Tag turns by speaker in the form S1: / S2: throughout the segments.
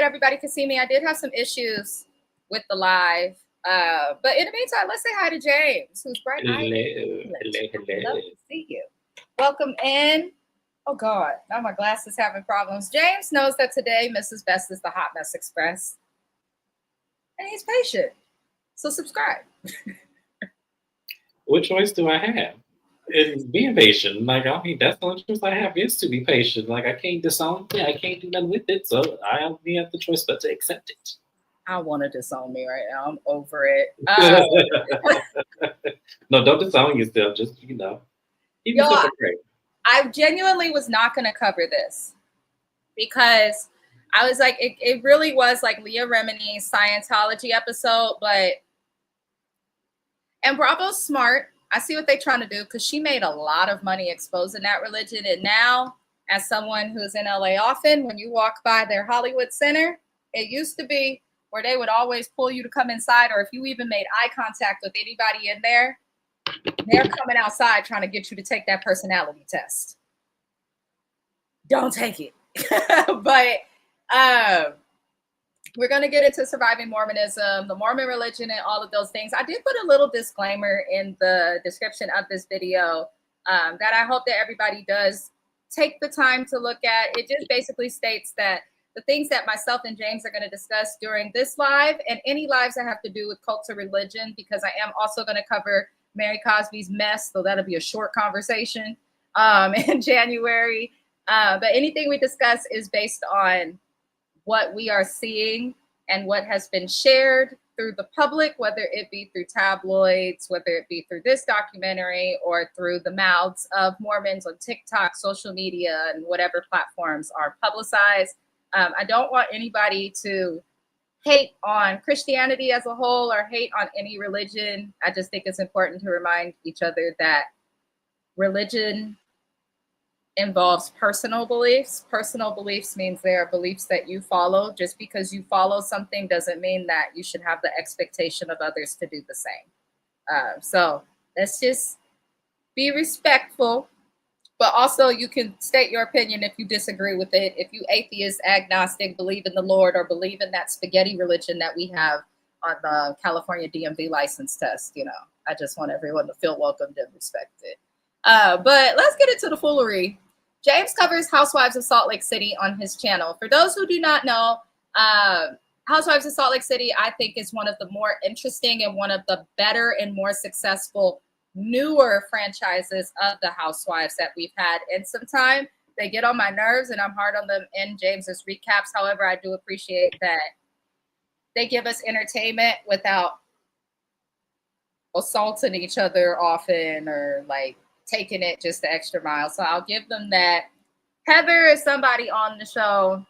S1: everybody can see me. I did have some issues with the live. But in the meantime, let's say hi to James, who's bright.
S2: Hello.
S1: Love to see you. Welcome in. Oh God, now my glasses having problems. James knows that today Mrs. Best is the Hot Mess Express. And he's patient. So subscribe.
S2: What choice do I have? It's being patient. Like, I mean, that's the only choice I have is to be patient. Like, I can't disown it. I can't do nothing with it. So I only have the choice but to accept it.
S1: I want to disown me right now. I'm over it.
S2: No, don't disown yourself. Just, keep yourself a break.
S1: I genuinely was not going to cover this because I was like, it really was like Leah Remini's Scientology episode, and Bravo's smart. I see what they're trying to do because she made a lot of money exposing that religion. And now, as someone who's in LA often, when you walk by their Hollywood Center, it used to be where they would always pull you to come inside, or if you even made eye contact with anybody in there, they're coming outside trying to get you to take that personality test. Don't take it. But we're going to get into surviving Mormonism, the Mormon religion, and all of those things. I did put a little disclaimer in the description of this video that I hope that everybody does take the time to look at. It just basically states that the things that myself and James are going to discuss during this live and any lives that have to do with cult or religion, because I am also going to cover Mary Cosby's mess, so that'll be a short conversation in January. But anything we discuss is based on what we are seeing and what has been shared through the public, whether it be through tabloids, whether it be through this documentary, or through the mouths of Mormons on TikTok, social media, and whatever platforms are publicized. I don't want anybody to hate on Christianity as a whole or hate on any religion. I just think it's important to remind each other that religion involves personal beliefs. Personal beliefs means there are beliefs that you follow. Just because you follow something doesn't mean that you should have the expectation of others to do the same. So let's just be respectful, but also you can state your opinion if you disagree with it. If you atheist, agnostic, believe in the Lord, or believe in that spaghetti religion that we have on the California DMV license test, I just want everyone to feel welcomed and respected. But let's get into the foolery. James covers Housewives of Salt Lake City on his channel. For those who do not know, Housewives of Salt Lake City, I think, is one of the more interesting and one of the better and more successful newer franchises of the Housewives that we've had in some time. They get on my nerves and I'm hard on them in James's recaps. However, I do appreciate that they give us entertainment without assaulting each other often or like taking it just the extra mile. So I'll give them that. Heather is somebody on the show.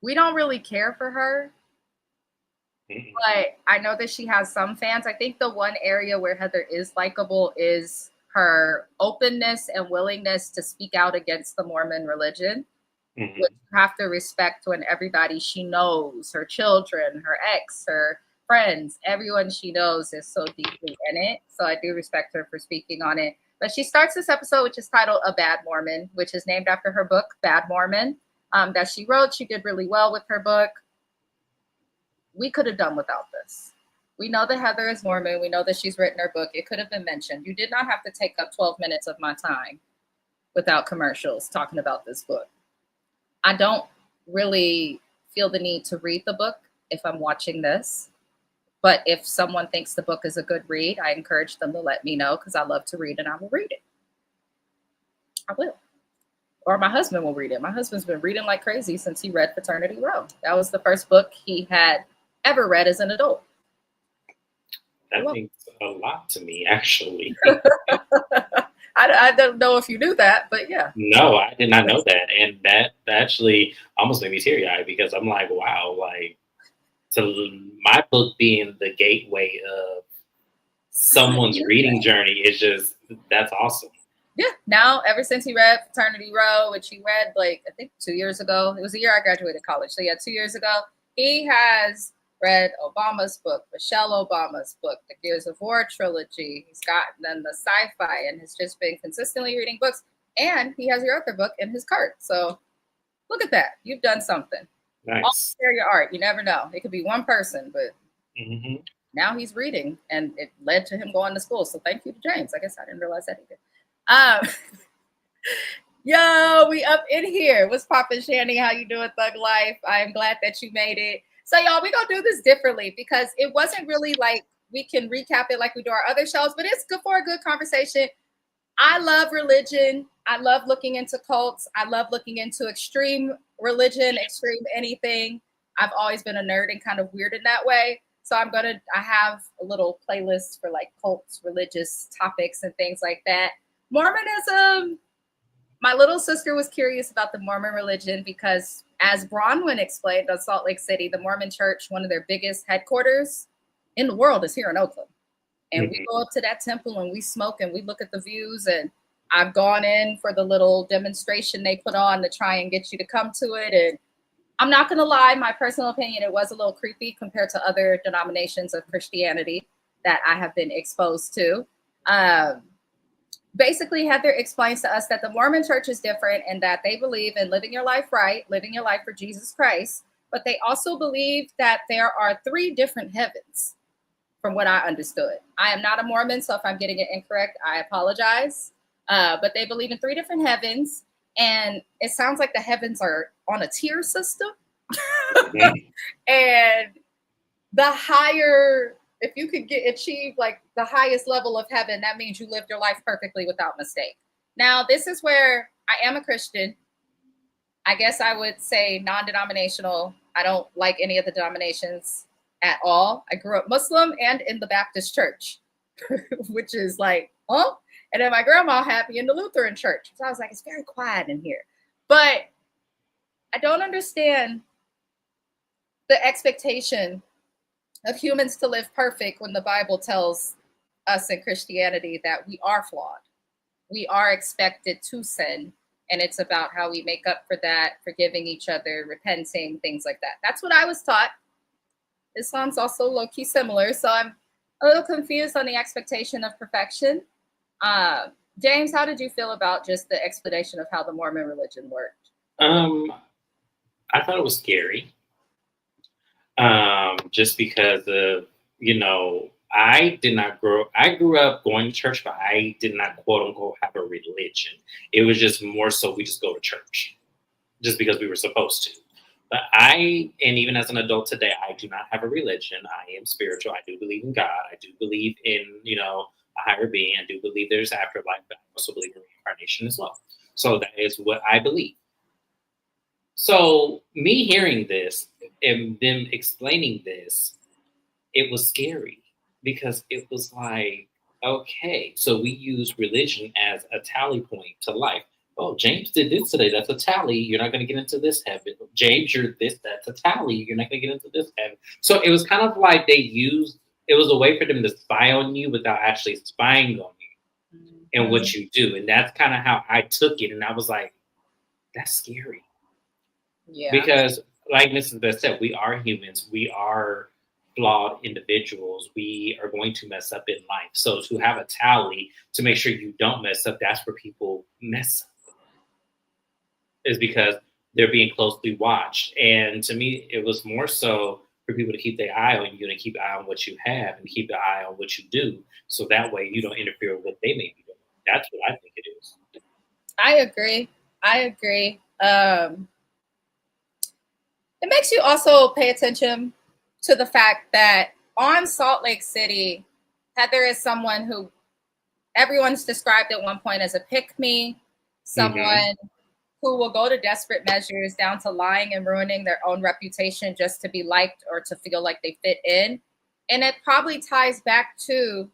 S1: We don't really care for her, but I know that she has some fans. I think the one area where Heather is likable is her openness and willingness to speak out against the Mormon religion, which you have to respect when everybody she knows, her children, her ex, her friends, everyone she knows is so deeply in it. So I do respect her for speaking on it. But she starts this episode, which is titled A Bad Mormon, which is named after her book, Bad Mormon, that she wrote. She did really well with her book. We could have done without this. We know that Heather is Mormon. We know that she's written her book. It could have been mentioned. You did not have to take up 12 minutes of my time without commercials talking about this book. I don't really feel the need to read the book if I'm watching this. But if someone thinks the book is a good read, I encourage them to let me know because I love to read and I will read it. I will. Or my husband will read it. My husband's been reading like crazy since he read Fraternity Row. That was the first book he had ever read as an adult.
S2: That means a lot to me, actually.
S1: I don't know if you knew that, but yeah.
S2: No, I did not know that. And that actually almost made me teary-eyed because I'm like, wow, like, to my book being the gateway of someone's reading journey is just, that's awesome.
S1: Yeah. Now, ever since he read Fraternity Row, which he read like, I think 2 years ago, it was the year I graduated college. So yeah, 2 years ago, he has read Obama's book, Michelle Obama's book, the Gears of War trilogy. He's gotten the sci-fi and has just been consistently reading books. And he has your other book in his cart. So look at that. You've done something.
S2: Nice.
S1: Share your art. You never know. It could be one person, but now he's reading, and it led to him going to school. So thank you to James. I guess I didn't realize that either. Yo, we up in here. What's poppin', Shanny? How you doing, Thug Life? I am glad that you made it. So y'all, we gonna do this differently because it wasn't really like we can recap it like we do our other shows, but it's good for a good conversation. I love religion. I love looking into cults. I love looking into extreme religion, extreme anything. I've always been a nerd and kind of weird in that way. So I have a little playlist for like cults, religious topics and things like that. Mormonism. My little sister was curious about the Mormon religion because, as Bronwyn explained on Salt Lake City, the Mormon church, one of their biggest headquarters in the world, is here in Oakland. And we go up to that temple and we smoke and we look at the views. And I've gone in for the little demonstration they put on to try and get you to come to it. And I'm not going to lie, my personal opinion, it was a little creepy compared to other denominations of Christianity that I have been exposed to. Basically, Heather explains to us that the Mormon church is different and that they believe in living your life right, living your life for Jesus Christ. But they also believe that there are 3 different heavens, from what I understood. I am not a Mormon, so if I'm getting it incorrect, I apologize. But they believe in 3 different heavens. And it sounds like the heavens are on a tier system. And the higher, if you could achieve like the highest level of heaven, that means you lived your life perfectly without mistake. Now, this is where I am a Christian. I guess I would say non-denominational. I don't like any of the denominations at all. I grew up Muslim and in the Baptist church, which is like, huh? And then my grandma had me in the Lutheran church. So I was like, it's very quiet in here. But I don't understand the expectation of humans to live perfect when the Bible tells us in Christianity that we are flawed. We are expected to sin. And it's about how we make up for that, forgiving each other, repenting, things like that. That's what I was taught. Islam's also low-key similar. So I'm a little confused on the expectation of perfection. James, how did you feel about just the explanation of how the Mormon religion worked?
S2: I thought it was scary. Just because of, I grew up going to church, but I did not quote unquote have a religion. It was just more so we just go to church just because we were supposed to. But and even as an adult today, I do not have a religion. I am spiritual. I do believe in God. I do believe in, a higher being. I do believe there's afterlife, but I also believe in reincarnation as well. So that is what I believe. So me hearing this and them explaining this, it was scary because it was like, okay, so we use religion as a tally point to life. Oh, James did this today. That's a tally. You're not going to get into this heaven. James, you're this. That's a tally. You're not going to get into this heaven. So it was kind of like it was a way for them to spy on you without actually spying on you and what you do. And that's kind of how I took it. And I was like, that's scary. Yeah. Because like Mrs. Beth said, we are humans. We are flawed individuals. We are going to mess up in life. So to have a tally to make sure you don't mess up, that's where people mess up. Is because they're being closely watched. And to me, it was more so for people to keep their eye on you and keep an eye on what you have and keep an eye on what you do. So that way you don't interfere with what they may be doing. That's what I think it is.
S1: I agree. It makes you also pay attention to the fact that on Salt Lake City, Heather is someone who everyone's described at one point as a pick-me, someone who will go to desperate measures down to lying and ruining their own reputation just to be liked or to feel like they fit in. And it probably ties back to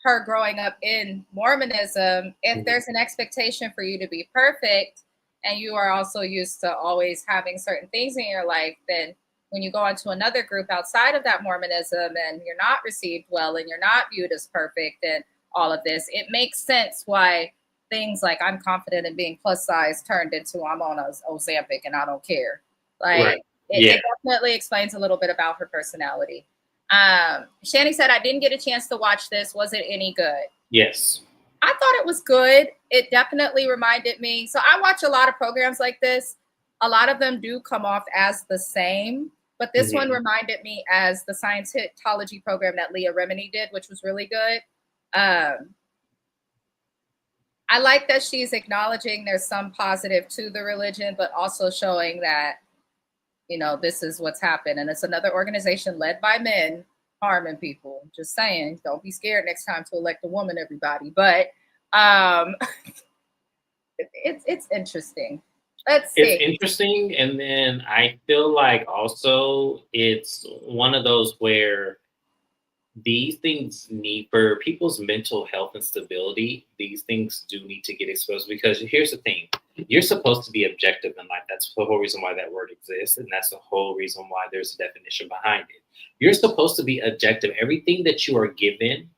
S1: her growing up in Mormonism. If there's an expectation for you to be perfect and you are also used to always having certain things in your life, then when you go into another group outside of that Mormonism and you're not received well and you're not viewed as perfect and all of this, it makes sense why things like I'm confident in being plus size turned into I'm on a Ozempic and I don't care. Like it definitely explains a little bit about her personality. Shani said, I didn't get a chance to watch this. Was it any good?
S2: Yes.
S1: I thought it was good. It definitely reminded me. So I watch a lot of programs like this. a lot of them do come off as the same. But this one reminded me as the Scientology program that Leah Remini did, which was really good. I like that she's acknowledging there's some positive to the religion, but also showing that, you know, this is what's happened. And it's another organization led by men harming people. Just saying, don't be scared next time to elect a woman, everybody. But it's interesting. Let's see.
S2: It's interesting. And then I feel like also it's one of those where these things need, for people's mental health and stability, these things do need to get exposed, because here's the thing. You're supposed to be objective in life. That's the whole reason why that word exists. And that's the whole reason why there's a definition behind it. You're supposed to be objective. Everything that you are given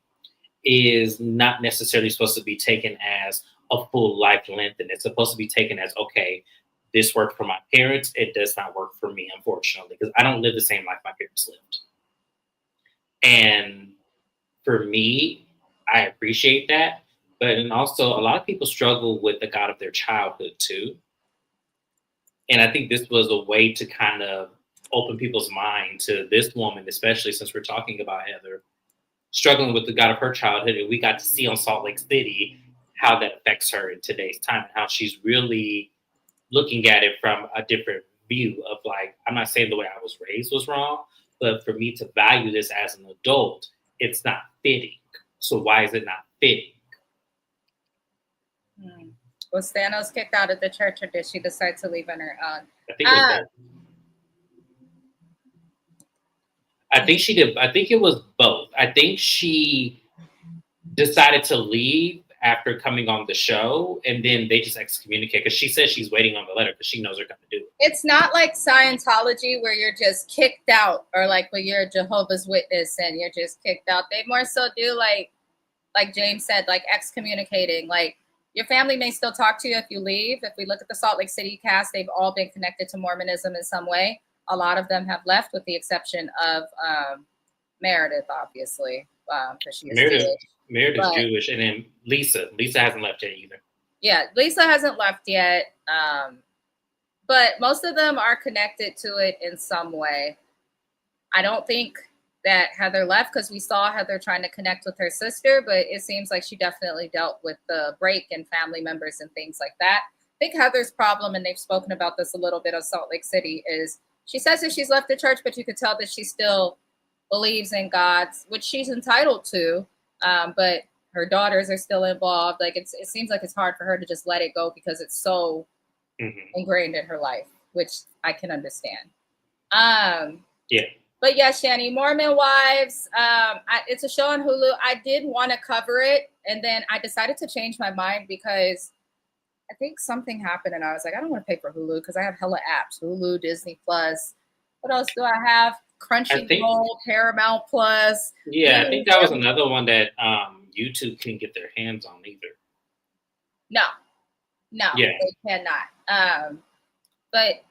S2: is not necessarily supposed to be taken as a full life length. And it's supposed to be taken as, okay, this worked for my parents. It does not work for me, unfortunately, because I don't live the same life my parents lived. And for me, I appreciate that. But and also a lot of people struggle with the God of their childhood too. And I think this was a way to kind of open people's mind to this woman, especially since we're talking about Heather struggling with the God of her childhood. And we got to see on Salt Lake City how that affects her in today's time, and how she's really looking at it from a different view of, like, I'm not saying the way I was raised was wrong, but for me to value this as an adult, it's not fitting. So why is it not fitting?
S1: Was Thanos kicked out of the church, or did she decide to leave on her own?
S2: I think it was both. I think she did. I think it was both. I think she decided to leave after coming on the show, and then they just excommunicate, because she says she's waiting on the letter because she knows they're going to do it.
S1: It's not like Scientology where you're just kicked out, or like when you're a Jehovah's Witness and you're just kicked out. They more so do like James said, like excommunicating. Like, your family may still talk to you if you leave. If we look at the Salt Lake City cast, they've all been connected to Mormonism in some way. A lot of them have left, with the exception of Meredith, obviously, because she is Jewish.
S2: Meredith's Jewish, and then Lisa hasn't left yet either.
S1: Yeah, Lisa hasn't left yet, but most of them are connected to it in some way. I don't think that Heather left, because we saw Heather trying to connect with her sister, but it seems like she definitely dealt with the break and family members and things like that. I think Heather's problem, and they've spoken about this a little bit on Salt Lake City, is she says that she's left the church, but you could tell that she still believes in God, which she's entitled to. But her daughters are still involved. Like, it seems like it's hard for her to just let it go, because it's so ingrained in her life, which I can understand.
S2: Yeah.
S1: But yeah, Shani, Mormon Wives, it's a show on Hulu. I did want to cover it, and then I decided to change my mind because I think something happened, and I was like, I don't want to pay for Hulu because I have hella apps: Hulu, Disney Plus. What else do I have? Crunchyroll, Paramount Plus.
S2: Yeah, I think that was another one that YouTube couldn't get their hands on either.
S1: No, they cannot. But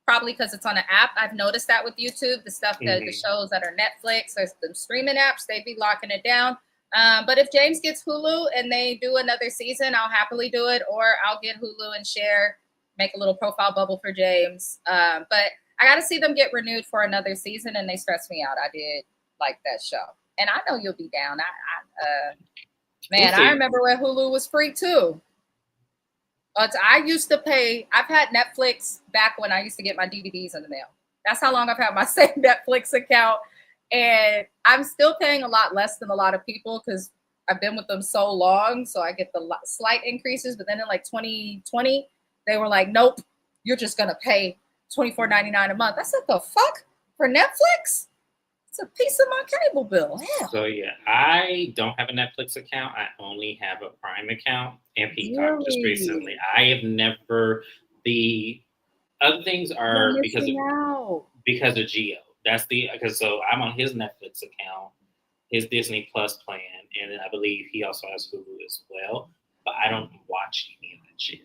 S1: probably because it's on an app. I've noticed that with YouTube, the stuff that the shows that are Netflix or the streaming apps, they be locking it down. But if James gets Hulu and they do another season, I'll happily do it, or I'll get Hulu and share, make a little profile bubble for James. But I got to see them get renewed for another season, and they stress me out. I did like that show, and I know you'll be down. I remember when Hulu was free too. I used to pay. I've had Netflix back when I used to get my DVDs in the mail. That's how long I've had my same Netflix account. And I'm still paying a lot less than a lot of people because I've been with them so long. So I get the slight increases. But then in like 2020, they were like, nope, you're just going to pay $24.99 a month. I said, the fuck? For Netflix? It's a piece of my cable bill. Hell.
S2: So yeah, I don't have a Netflix account. I only have a Prime account and Peacock just recently. I have never. The other things are because of Geo. That's because so I'm on his Netflix account, his Disney Plus plan, and then I believe he also has Hulu as well. But I don't watch any of that shit.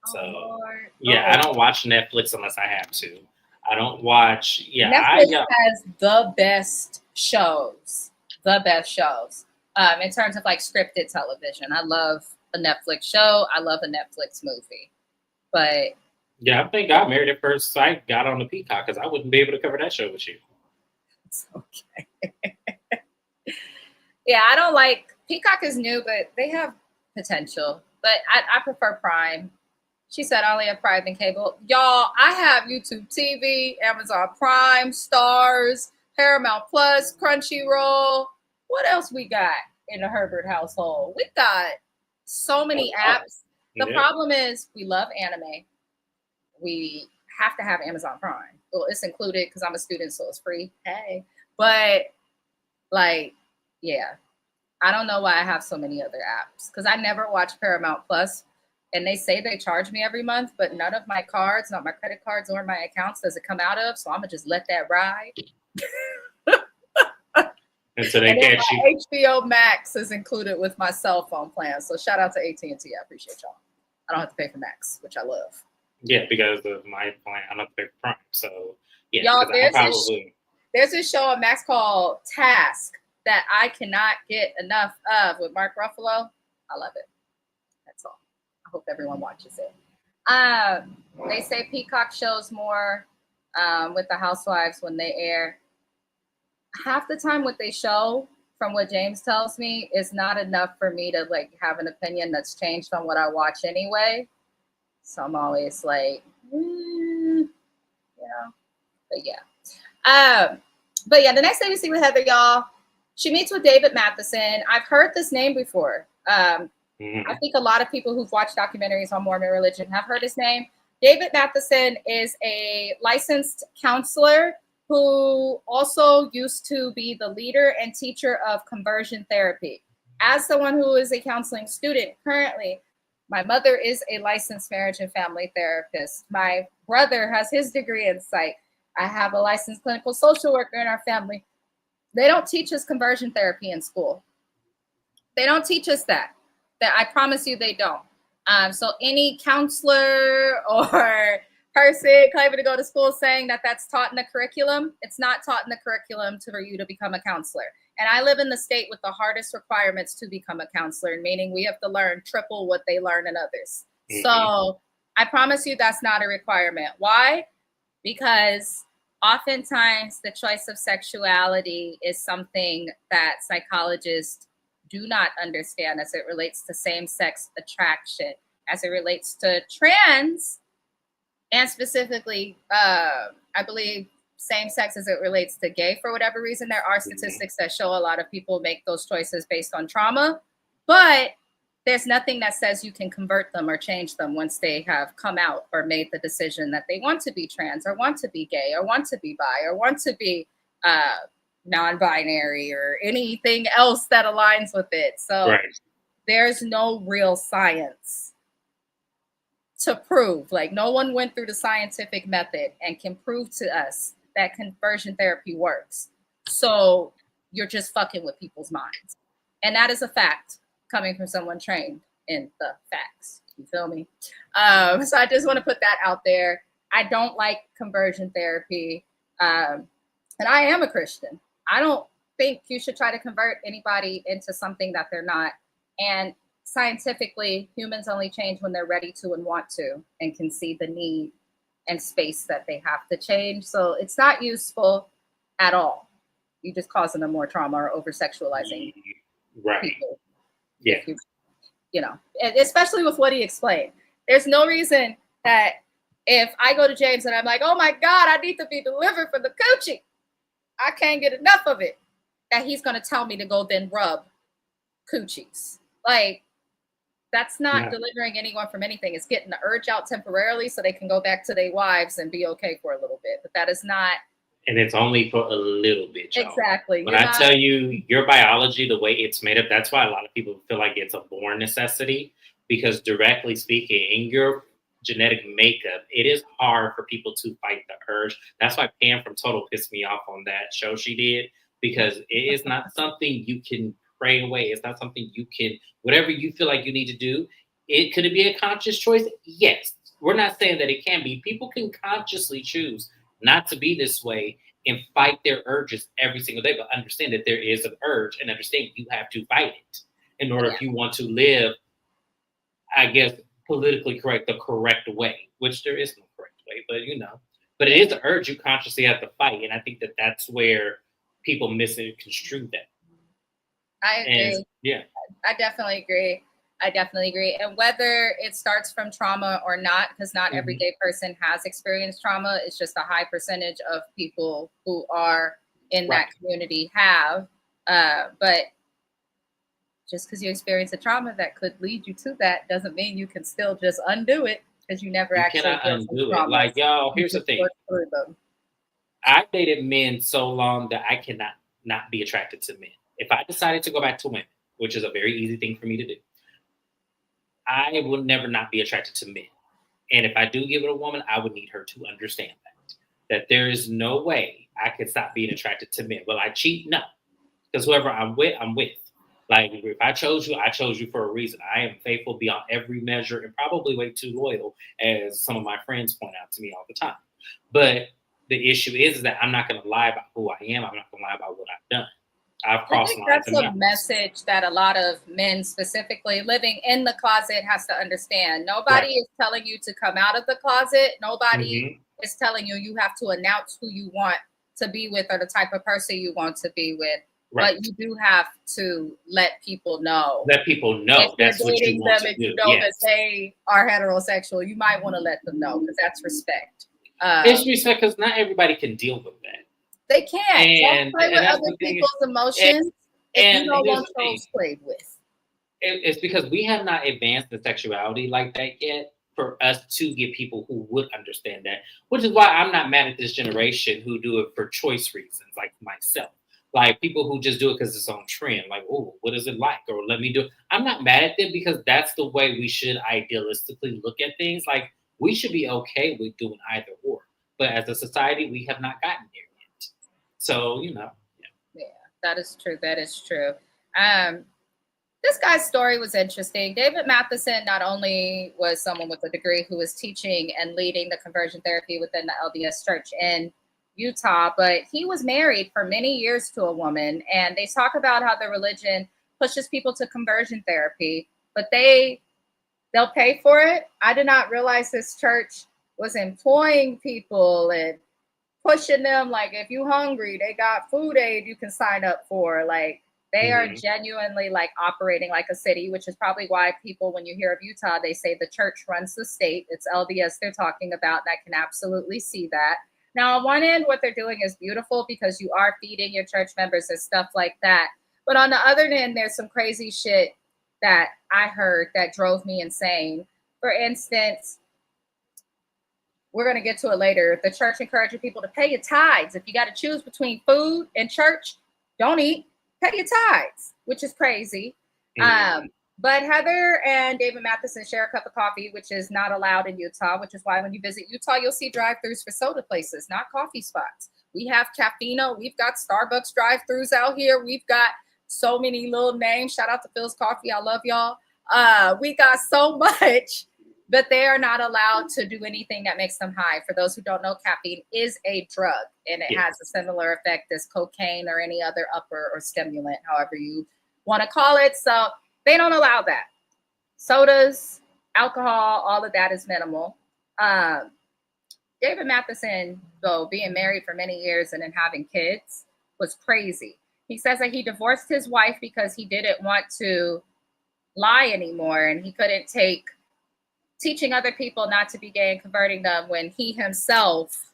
S2: So I don't watch Netflix unless I have to. I don't watch. Yeah,
S1: Netflix has the best shows. In terms of like scripted television. I love a Netflix show. I love a Netflix movie. But
S2: Yeah, I think God Married at First Sight got on the Peacock because I wouldn't be able to cover that show with you.
S1: It's okay. Yeah, I don't like Peacock is new, but they have potential. But I prefer Prime. She said I only have Prime and cable. Y'all, I have YouTube TV, Amazon Prime, Stars, Paramount Plus, Crunchyroll. What else we got in the Herbert household? We got so many apps. The problem is we love anime. We have to have Amazon Prime. Well, it's included because I'm a student, so it's free. Hey. But like, yeah. I don't know why I have so many other apps because I never watch Paramount Plus, and they say they charge me every month, but none of my cards, not my credit cards or my accounts, does it come out of. So I'm gonna just let that ride.
S2: And so they catch you.
S1: HBO Max is included with my cell phone plan. So shout out to AT&T. I appreciate y'all. I don't have to pay for Max, which I love.
S2: Yeah, because of my plan, I don't have to pay for Prime. So yeah,
S1: y'all, there's this show on Max called Task that I cannot get enough of with Mark Ruffalo. I love it. That's all. I hope everyone watches it. They say Peacock shows more with the Housewives when they air. Half the time what they show, from what James tells me, is not enough for me to like have an opinion that's changed on what I watch anyway. So I'm always like, you know, but yeah. But yeah, the next thing we see with Heather, y'all, she meets with David Matheson. I've heard this name before. I think a lot of people who've watched documentaries on Mormon religion have heard his name. David Matheson is a licensed counselor who also used to be the leader and teacher of conversion therapy. As someone who is a counseling student currently, my mother is a licensed marriage and family therapist. My brother has his degree in psych. I have a licensed clinical social worker in our family. They don't teach us conversion therapy in school. They don't teach us that. I promise you they don't. So any counselor or person claiming to go to school saying that that's taught in the curriculum, it's not taught in the curriculum for you to become a counselor. And I live in the state with the hardest requirements to become a counselor, meaning we have to learn triple what they learn in others. So I promise you that's not a requirement. Why? Because oftentimes the choice of sexuality is something that psychologists do not understand as it relates to same-sex attraction, as it relates to trans, and specifically, I believe same-sex as it relates to gay for whatever reason. There are statistics that show a lot of people make those choices based on trauma, but there's nothing that says you can convert them or change them once they have come out or made the decision that they want to be trans or want to be gay or want to be bi or want to be non-binary or anything else that aligns with it. So there's no real science to prove, like no one went through the scientific method and can prove to us that conversion therapy works. So you're just fucking with people's minds. And that is a fact coming from someone trained in the facts. You feel me? So I just want to put that out there. I don't like conversion therapy. And I am a Christian. I don't think you should try to convert anybody into something that they're not. And scientifically, humans only change when they're ready to and want to and can see the need and space that they have to change. So it's not useful at all. You're just causing them more trauma or over-sexualizing people.
S2: Yeah.
S1: You know, especially with what he explained. There's no reason that if I go to James and I'm like, oh my God, I need to be delivered from the coochie, I can't get enough of it, that he's going to tell me to go then rub coochies. Like, that's not delivering anyone from anything. It's getting the urge out temporarily so they can go back to their wives and be okay for a little bit. But that is not.
S2: And it's only for a little bit, y'all.
S1: Exactly.
S2: When I tell you your biology, the way it's made up, that's why a lot of people feel like it's a born necessity. Because directly speaking, in your genetic makeup, it is hard for people to fight the urge. That's why Pam from Total pissed me off on that show she did. Because it is not something you can pray away. It's not something you can, whatever you feel like you need to do. Could it be a conscious choice? Yes. We're not saying that it can be. People can consciously choose not to be this way and fight their urges every single day, but understand that there is an urge and understand you have to fight it in order if you want to live, I guess, politically correct, the correct way, which there is no way, but but it is an urge you consciously have to fight. And I think that that's where people misconstrue that.
S1: I agree.
S2: And yeah,
S1: I definitely agree. And whether it starts from trauma or not, because not every gay person has experienced trauma, it's just a high percentage of people who are in that community have. But just because you experience a trauma that could lead you to that doesn't mean you can still just undo it, because you never actually
S2: cannot undo it. Like, y'all, here's the thing. I've dated men so long that I cannot not be attracted to men. If I decided to go back to women, which is a very easy thing for me to do, I will never not be attracted to men. And if I do give it a woman, I would need her to understand that there is no way I could stop being attracted to men. Will I cheat? No. Because whoever I'm with, I'm with. Like, if I chose you for a reason. I am faithful beyond every measure and probably way too loyal, as some of my friends point out to me all the time. But the issue is that I'm not going to lie about who I am. I'm not going to lie about what I've done. I've crossed lines.
S1: That's a message that a lot of men, specifically living in the closet, has to understand. Nobody is telling you to come out of the closet. Nobody is telling you have to announce who you want to be with or the type of person you want to be with. Right. But you do have to let people know.
S2: Let people know. That's what you want to do.
S1: If you know that they are heterosexual, you might want to let them know, because that's respect.
S2: It's respect, because not everybody can deal with that.
S1: They can't. Don't play with other people's emotions if you don't want those played with.
S2: It's because we have not advanced in sexuality like that yet for us to get people who would understand that, which is why I'm not mad at this generation who do it for choice reasons, like myself. Like, people who just do it because it's on trend, like, oh, what is it like? Or let me do it. I'm not mad at it, because that's the way we should idealistically look at things. Like, we should be okay with doing either or. But as a society, we have not gotten there yet. So, Yeah,
S1: that is true. This guy's story was interesting. David Matheson not only was someone with a degree who was teaching and leading the conversion therapy within the LDS Church in Utah, but he was married for many years to a woman, and they talk about how the religion pushes people to conversion therapy, but they'll pay for it. I did not realize this church was employing people and pushing them. Like, if you're hungry, they got food aid you can sign up for. Like, they are genuinely like operating like a city, which is probably why people, when you hear of Utah, they say the church runs the state. It's LDS they're talking about. And I can absolutely see that. Now, on one end, what they're doing is beautiful, because you are feeding your church members and stuff like that. But on the other end, there's some crazy shit that I heard that drove me insane. For instance, we're going to get to it later. The church encouraging people to pay your tithes. If you got to choose between food and church, don't eat, pay your tithes, which is crazy. But Heather and David Matheson share a cup of coffee, which is not allowed in Utah, which is why when you visit Utah, you'll see drive-thrus for soda places, not coffee spots. We have Caffeino. We've got Starbucks drive-thrus out here. We've got so many little names. Shout out to Phil's Coffee. I love y'all. We got so much, but they are not allowed to do anything that makes them high. For those who don't know, caffeine is a drug, and it has a similar effect as cocaine or any other upper or stimulant, however you want to call it. So they don't allow that. Sodas, alcohol, all of that is minimal. David Matheson, though, being married for many years and then having kids was crazy. He says that he divorced his wife because he didn't want to lie anymore, and he couldn't take teaching other people not to be gay and converting them when he himself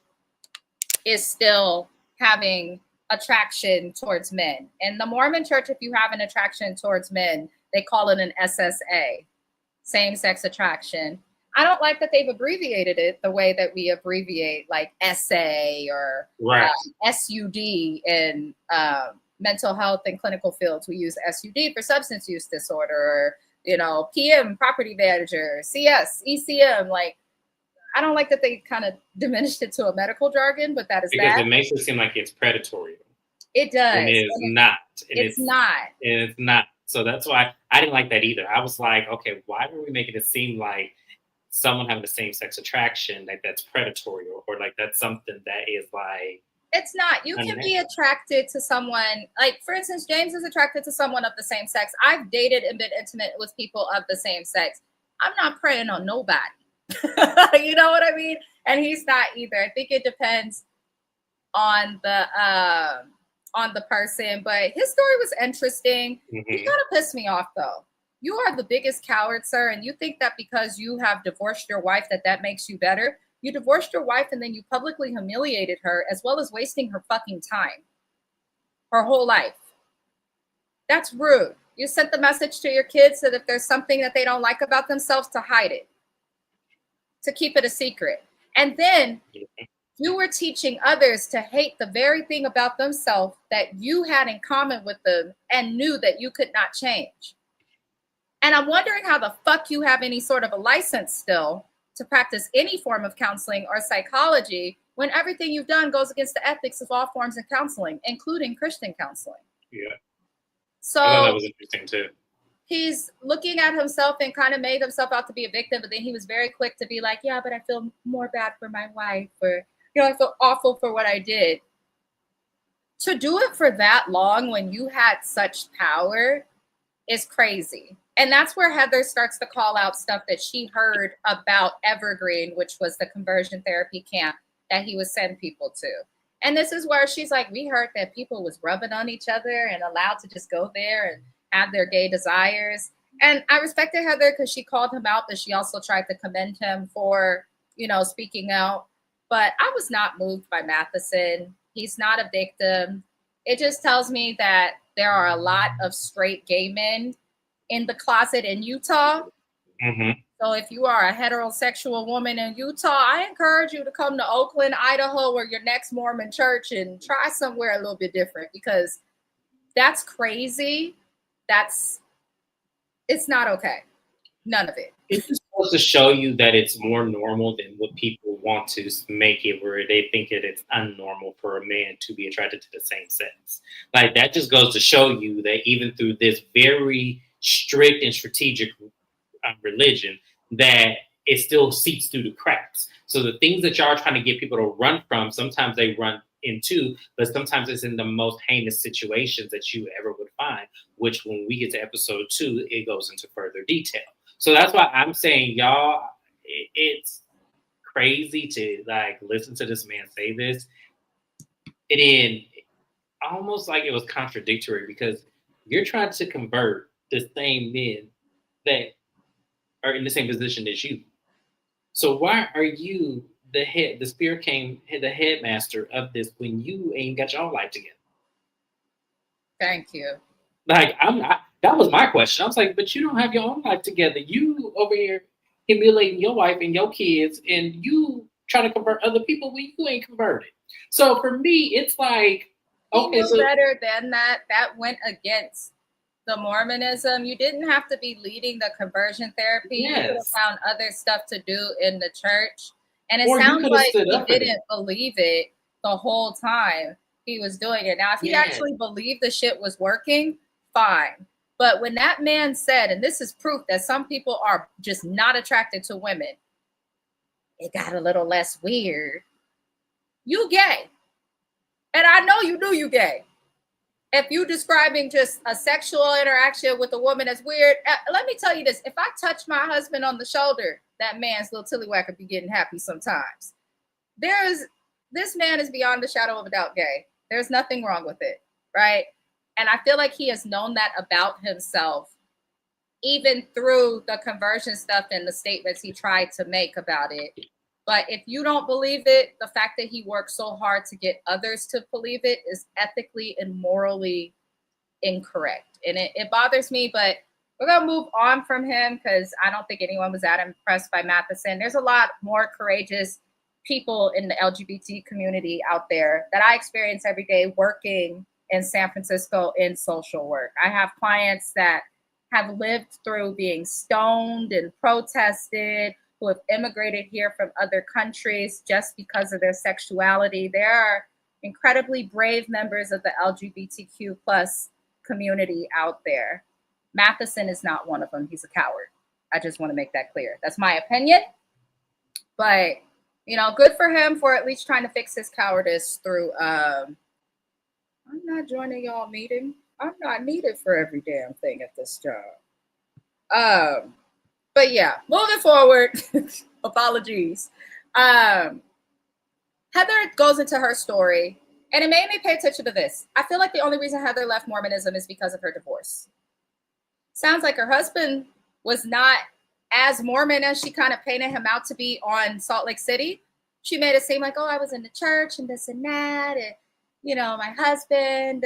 S1: is still having attraction towards men. In the Mormon church, if you have an attraction towards men, they call it an SSA, same-sex attraction. I don't like that they've abbreviated it the way that we abbreviate like SA or SUD in mental health and clinical fields. We use SUD for substance use disorder, or, PM, property manager, CS, ECM. Like, I don't like that they kind of diminished it to a medical jargon, but that is
S2: because it makes it seem like it's predatory.
S1: It does.
S2: And it is not.
S1: It's not.
S2: And it's not. So that's why I didn't like that either. I was like, okay, why are we making it seem like someone having the same sex attraction, like that's predatory, or like that's something that is like.
S1: It's not. You can be attracted to someone, like, for instance, James is attracted to someone of the same sex. I've dated and been intimate with people of the same sex. I'm not preying on nobody. You know what I mean? And he's not either. I think it depends on the person, but his story was interesting. He kind of pissed me off though. You are the biggest coward, sir, and you think that because you have divorced your wife that makes you better. You divorced your wife and then you publicly humiliated her, as well as wasting her fucking time, her whole life. That's rude. You sent the message to your kids that if there's something that they don't like about themselves, to hide it, to keep it a secret. And then you were teaching others to hate the very thing about themselves that you had in common with them and knew that you could not change. And I'm wondering how the fuck you have any sort of a license still to practice any form of counseling or psychology when everything you've done goes against the ethics of all forms of counseling, including Christian counseling.
S2: Yeah.
S1: So
S2: I thought that was interesting too.
S1: He's looking at himself and kind of made himself out to be a victim, but then he was very quick to be like, yeah, but I feel more bad for my wife, or, you know, I feel awful for what I did. To do it for that long when you had such power is crazy. And that's where Heather starts to call out stuff that she heard about Evergreen, which was the conversion therapy camp that he would send people to. And this is where she's like, we heard that people was rubbing on each other and allowed to just go there and have their gay desires. And I respected Heather because she called him out, but she also tried to commend him for, you know, speaking out. But I was not moved by Matheson. He's not a victim. It just tells me that there are a lot of straight gay men in the closet in Utah.
S2: Mm-hmm.
S1: So if you are a heterosexual woman in Utah, I encourage you to come to Oakland, Idaho, or your next Mormon church and try somewhere a little bit different, because that's crazy. It's not okay. None of it.
S2: It's just supposed to show you that it's more normal than what people want to make it, where they think that it's unnormal for a man to be attracted to the same sex. Like, that just goes to show you that even through this very strict and strategic religion, that it still seeps through the cracks. So the things that y'all are trying to get people to run from, sometimes they run into, but sometimes it's in the most heinous situations that you ever would find, which when we get to episode 2, it goes into further detail. So that's why I'm saying, y'all, it's crazy to like listen to this man say this. And then almost like it was contradictory, because you're trying to convert the same men that are in the same position as you. So why are you the headmaster of this when you ain't got your own life together?
S1: Thank you.
S2: Like, that was my question. I was like, but you don't have your own life together. You over here humiliating your wife and your kids, and you trying to convert other people when you ain't converted. So for me, it's like, okay,
S1: so better than that. That went against the Mormonism. You didn't have to be leading the conversion therapy.
S2: Yes.
S1: You could have found other stuff to do in the church. And it sounds like he didn't believe it the whole time he was doing it. Now, if he actually believed the shit was working, fine. But when that man said, and this is proof that some people are just not attracted to women, it got a little less weird. You gay. And I know you knew you gay. If you describing just a sexual interaction with a woman as weird, let me tell you this. If I touch my husband on the shoulder, that man's little tillywhack could be getting happy sometimes. This man is beyond the shadow of a doubt gay. There's nothing wrong with it, right? And I feel like he has known that about himself, even through the conversion stuff and the statements he tried to make about it. But if you don't believe it, the fact that he worked so hard to get others to believe it is ethically and morally incorrect. And it bothers me, but we're going to move on from him because I don't think anyone was that impressed by Matheson. There's a lot more courageous people in the LGBT community out there that I experience every day working in San Francisco in social work. I have clients that have lived through being stoned and protested, who have immigrated here from other countries just because of their sexuality. There are incredibly brave members of the LGBTQ plus community out there. Matheson is not one of them. He's a coward. I just want to make that clear. That's my opinion. But, you know, good for him for at least trying to fix his cowardice through, I'm not joining y'all meeting. I'm not needed for every damn thing at this job. But yeah, moving forward, apologies. Heather goes into her story, and it made me pay attention to this. I feel like the only reason Heather left Mormonism is because of her divorce. Sounds like her husband was not as Mormon as she kind of painted him out to be on Salt Lake City. She made it seem like, oh, I was in the church and this and that, and my husband,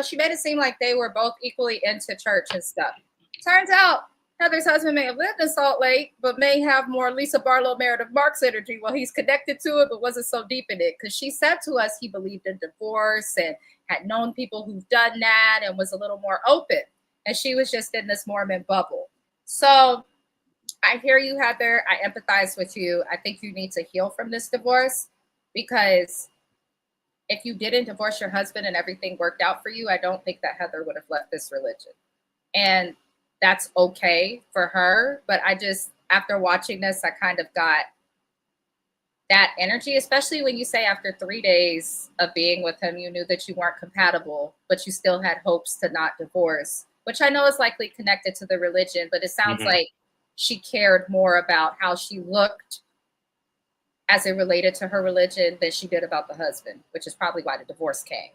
S1: she made it seem like they were both equally into church and stuff. Turns out Heather's husband may have lived in Salt Lake, but may have more Lisa Barlow, Meredith Marks energy. Well, he's connected to it, but wasn't so deep in it. Because she said to us he believed in divorce and had known people who've done that and was a little more open. And she was just in this Mormon bubble. So I hear you, Heather. I empathize with you. I think you need to heal from this divorce, because if you didn't divorce your husband and everything worked out for you, I don't think that Heather would have left this religion. And that's okay for her. But I just, after watching this, I kind of got that energy, especially when you say after 3 days of being with him, you knew that you weren't compatible, but you still had hopes to not divorce, which I know is likely connected to the religion, but it sounds like she cared more about how she looked as it related to her religion than she did about the husband, which is probably why the divorce came.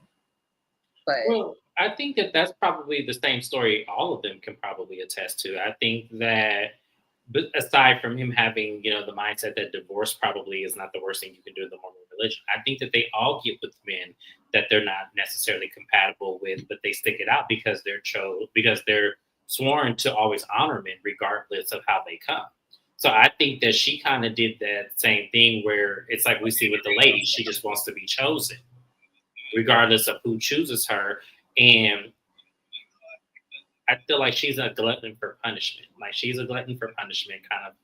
S1: But
S2: well, I think that that's probably the same story all of them can probably attest to. I think that, but aside from him having, the mindset that divorce probably is not the worst thing you can do in the Mormon religion, I think that they all get with men that they're not necessarily compatible with, but they stick it out because they're sworn to always honor men regardless of how they come. So I think that she kind of did that same thing where it's like we see with the lady, she just wants to be chosen regardless of who chooses her. And I feel like she's a glutton for punishment. Like she's a glutton for punishment kind of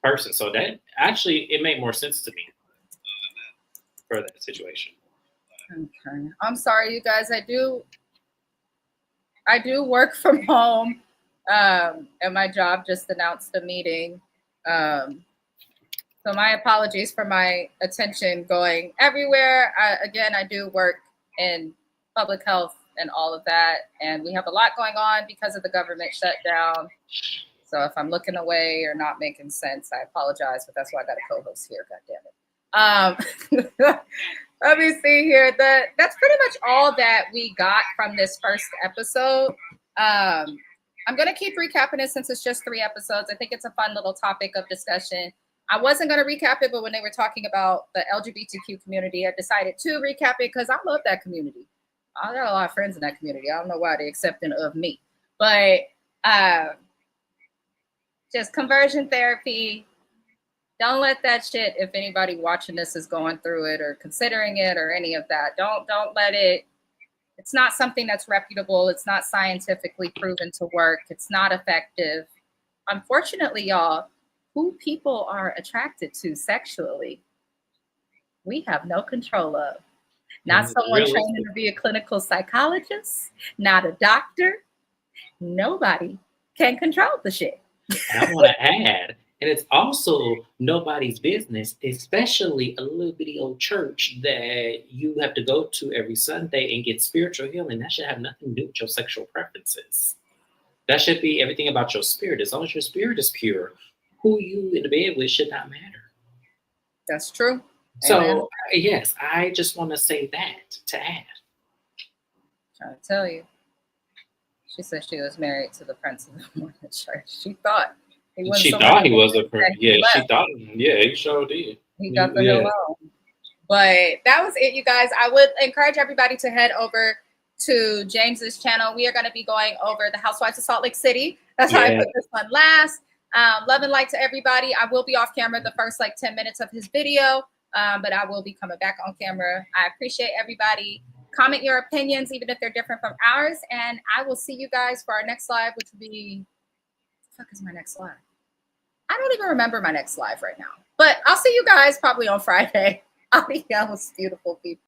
S2: person. So that actually, it made more sense to me for that situation.
S1: Okay. I'm sorry, you guys. I do work from home. And my job just announced a meeting. So my apologies for my attention going everywhere. I do work in public health and all of that. And we have a lot going on because of the government shutdown. So if I'm looking away or not making sense, I apologize, but that's why I got a co-host here. God damn it. Let me see here. That's pretty much all that we got from this first episode. I'm going to keep recapping it since it's just 3 episodes. I think it's a fun little topic of discussion. I wasn't going to recap it, but when they were talking about the LGBTQ community, I decided to recap it because I love that community. I got a lot of friends in that community. I don't know why they're accepting of me. But just conversion therapy. Don't let that shit, if anybody watching this is going through it or considering it or any of that, don't let it. It's not something that's reputable. It's not scientifically proven to work. It's not effective. Unfortunately, y'all, who people are attracted to sexually, we have no control of. Not someone training to be a clinical psychologist, not a doctor. Nobody can control the shit.
S2: And I want to add, and it's also nobody's business, especially a little bitty old church that you have to go to every Sunday and get spiritual healing. That should have nothing to do with your sexual preferences. That should be everything about your spirit. As long as your spirit is pure, who you in the bed with should not matter.
S1: That's true.
S2: So,
S1: Amen.
S2: yes, I just want to say that to add.
S1: Trying to tell you. She said she was married to the prince of the Mormon church. She thought he was.
S2: She thought he was a prince. Yeah, she thought. Yeah, he sure did.
S1: He got the hell out. But that was it, you guys. I would encourage everybody to head over to James's channel. We are going to be going over the Housewives of Salt Lake City. That's why I put this one last. Love and light to everybody. I will be off camera the first 10 minutes of his video, but I will be coming back on camera. I appreciate everybody. Comment your opinions, even if they're different from ours. And I will see you guys for our next live, which will be, what the fuck is my next live? I don't even remember my next live right now. But I'll see you guys probably on Friday. Adios, beautiful people.